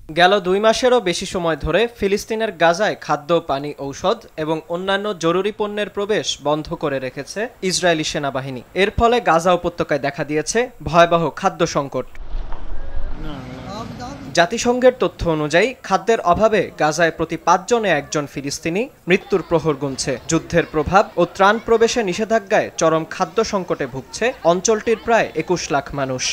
গেল 2 মাসেরও বেশি সময় ধরে ফিলিস্তিনের গাজায় খাদ্য, পানি, ঔষধ এবং অন্যান্য জরুরি পণ্যের প্রবেশ বন্ধ করে রেখেছে ইসরায়েলি সেনাবাহিনী। এর ফলে গাজা উপত্যকায় দেখা দিয়েছে ভয়াবহ খাদ্য সংকট। জাতিসংঘের তথ্য অনুযায়ী খাদ্যের অভাবে গাজায় প্রতি 5 জনে 1 জন ফিলিস্তিনি মৃত্যুর প্রহর গুনছে। যুদ্ধের প্রভাব ও ত্রাণ প্রবেশে নিষেধাজ্ঞায় চরম খাদ্য সংকটে ভুগছে অঞ্চলটির প্রায় 21 লাখ মানুষ।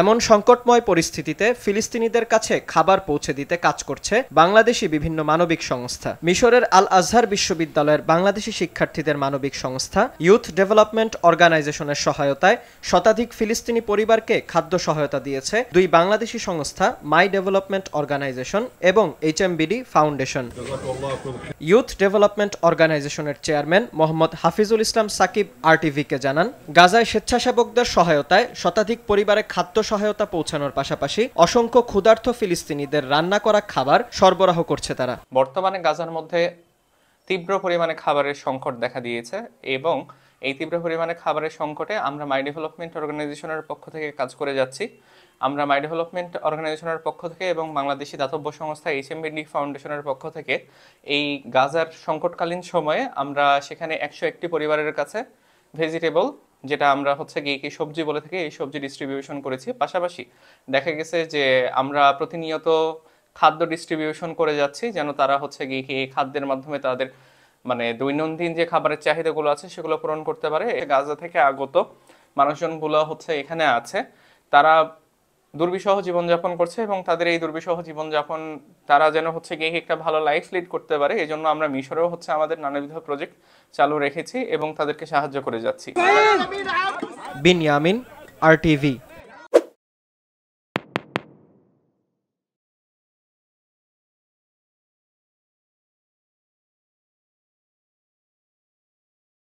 এমন সংকটময় পরিস্থিতিতে ফিলিস্তিনিদের কাছে খাবার পৌঁছে দিতে কাজ করছে বাংলাদেশি বিভিন্ন মানবিক সংস্থা। মিশরের আল আজহার বিশ্ববিদ্যালয়ের বাংলাদেশি শিক্ষার্থীদের মানবিক সংস্থা ইউথ ডেভেলপমেন্ট অর্গানাইজেশনের সহায়তায় শতাধিক ফিলিস্তিনি পরিবারকে খাদ্য সহায়তা দিয়েছে 2 বাংলাদেশি সংস্থা মাই ডেভেলপমেন্ট অর্গানাইজেশন এবং HMBD ফাউন্ডেশন। ইউথ ডেভেলপমেন্ট অর্গানাইজেশনের চেয়ারম্যান মোহাম্মদ হাফিজুল ইসলাম সাকিব RTV-কে জানান, গাজায় স্বেচ্ছাসেবকদের সহায়তায় শতাধিক পরিবারে খাদ্য সহায়তা পৌঁছানোর পাশাপাশি অসংখ্য ক্ষুধার্ত ফিলিস্তিনিদের রান্না করা খাবার সরবরাহ করছে তারা। বর্তমানে গাজার মধ্যে তীব্র পরিমাণে খাবারের সংকট দেখা দিয়েছে এবং এই তীব্র পরিমাণে খাবারের সংকটে আমরা মাই ডেভেলপমেন্ট অর্গানাইজেশনের পক্ষ থেকে কাজ করে যাচ্ছি। আমরা মাই ডেভেলপমেন্ট অর্গানাইজেশনের পক্ষ থেকে এবং বাংলাদেশি দাতব্য সংস্থা HMBD ফাউন্ডেশনের পক্ষ থেকে এই গাজার সংকটকালীন সময়ে আমরা সেখানে 101টি পরিবারের কাছে ভেজিটেবল, যেটা আমরা কি সবজি বলে থাকি, এই সবজি ডিস্ট্রিবিউশন করেছি। পাশাপাশি দেখা গেছে যে আমরা প্রতিনিয়ত খাদ্য ডিস্ট্রিবিউশন করে যাচ্ছি যেন তারা এই খাদ্যের মাধ্যমে তাদের দৈনন্দিন যে খাবারের চাহিদাগুলো আছে সেগুলো পূরণ করতে পারে। গাজা থেকে আগত মানুষজনগুলো এখানে আছে, তারা দুর্বিষহ জীবনযাপন করছে এবং তাদের এই দুর্বিষহ জীবনযাপন তারা যেন একটা ভালো লাইফ লিড করতে পারে, এই জন্য আমরা মিশরেও আমাদের নানাবিধ প্রজেক্ট চালু রেখেছি এবং তাদেরকে সাহায্য করে যাচ্ছি। বিনয়ামিন, RTV।